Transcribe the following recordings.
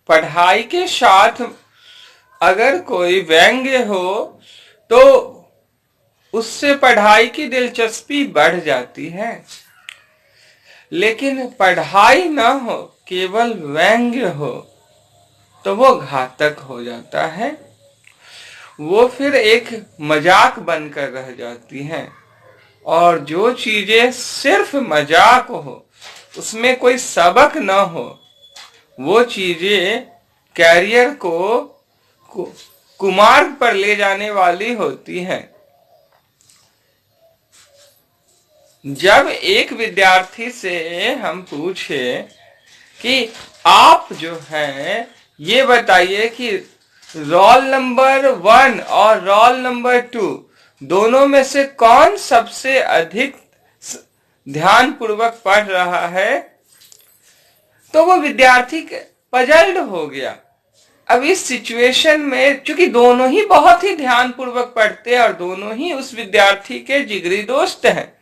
पढ़ाई के साथ अगर कोई व्यंग्य हो तो उससे पढ़ाई की दिलचस्पी बढ़ जाती है, लेकिन पढ़ाई ना हो केवल व्यंग्य हो तो वो घातक हो जाता है। वो फिर एक मजाक बनकर रह जाती हैं, और जो चीजें सिर्फ मजाक हो, उसमें कोई सबक ना हो, वो चीजें कैरियर को कुमार्ग पर ले जाने वाली होती हैं। जब एक विद्यार्थी से हम पूछे कि आप जो है ये बताइए कि रोल नंबर 1 और रोल नंबर 2 दोनों में से कौन सबसे अधिक ध्यान पूर्वक पढ़ रहा है, तो वो विद्यार्थी पजल्ड हो गया। अब इस सिचुएशन में चूंकि दोनों ही बहुत ही ध्यान पूर्वक पढ़ते हैं और दोनों ही उस विद्यार्थी के जिगरी दोस्त हैं,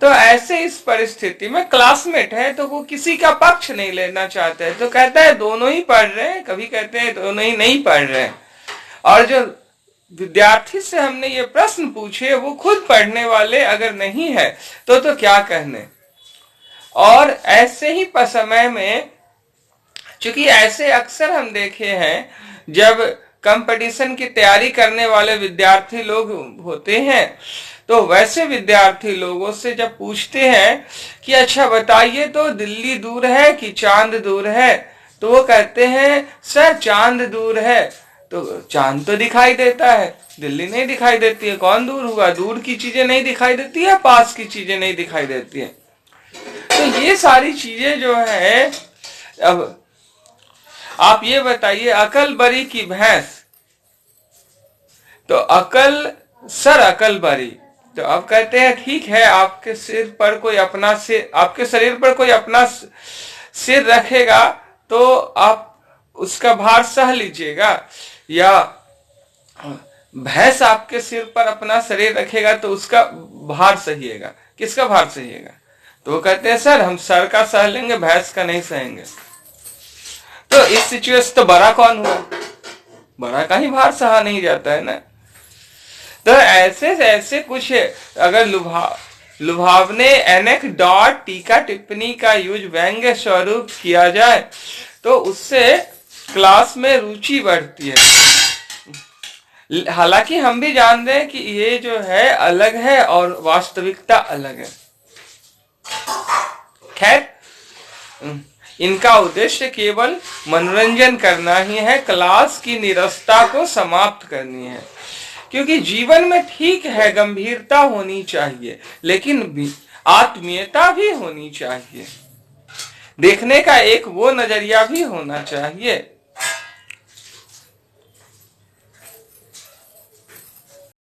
तो ऐसे इस परिस्थिति में क्लासमेट है तो वो किसी का पक्ष नहीं लेना चाहते हैं, तो कहता है दोनों ही पढ़ रहे हैं, कभी कहते हैं दोनों ही नहीं पढ़ रहे हैं। और जो विद्यार्थी से हमने ये प्रश्न पूछे वो खुद पढ़ने वाले अगर नहीं है तो क्या कहने। और ऐसे ही समय में चूंकि ऐसे अक्सर हम देखे हैं, जब कंपटीशन की तैयारी करने वाले विद्यार्थी लोग होते हैं तो वैसे विद्यार्थी लोगों से जब पूछते हैं कि अच्छा बताइए तो दिल्ली दूर है कि चांद दूर है, तो वो कहते हैं सर चांद दूर है। तो चांद तो दिखाई देता है, दिल्ली नहीं दिखाई देती है, कौन दूर हुआ? दूर की चीजें नहीं दिखाई देती है, पास की चीजें नहीं दिखाई देती है। तो ये सारी चीजें जो है, अब आप ये बताइए अकल बरी की भैंस, तो अकल सर अकल बरी, तो अब कहते हैं ठीक है आपके सिर पर कोई अपना सिर, आपके शरीर पर कोई अपना सिर रखेगा तो आप उसका भार सह लीजिएगा, या भैंस आपके सिर पर अपना शरीर रखेगा तो उसका भार सहिएगा, किसका भार सहिएगा? तो वो कहते हैं सर हम सर का सह लेंगे, भैंस का नहीं सहेंगे। तो इस सिचुएशन तो बड़ा कौन हुआ? बड़ा का ही भार सहा नहीं जाता है ना। तो ऐसे कुछ अगर लुभावने एनेक्डोट टीका टिप्पणी का यूज व्यंग्य स्वरूप किया जाए तो उससे क्लास में रुचि बढ़ती है। हालांकि हम भी जानते हैं कि ये जो है अलग है और वास्तविकता अलग है। खैर, इनका उद्देश्य केवल मनोरंजन करना ही है, क्लास की नीरसता को समाप्त करनी है। क्योंकि जीवन में ठीक है गंभीरता होनी चाहिए, लेकिन आत्मीयता भी होनी चाहिए, देखने का एक वो नजरिया भी होना चाहिए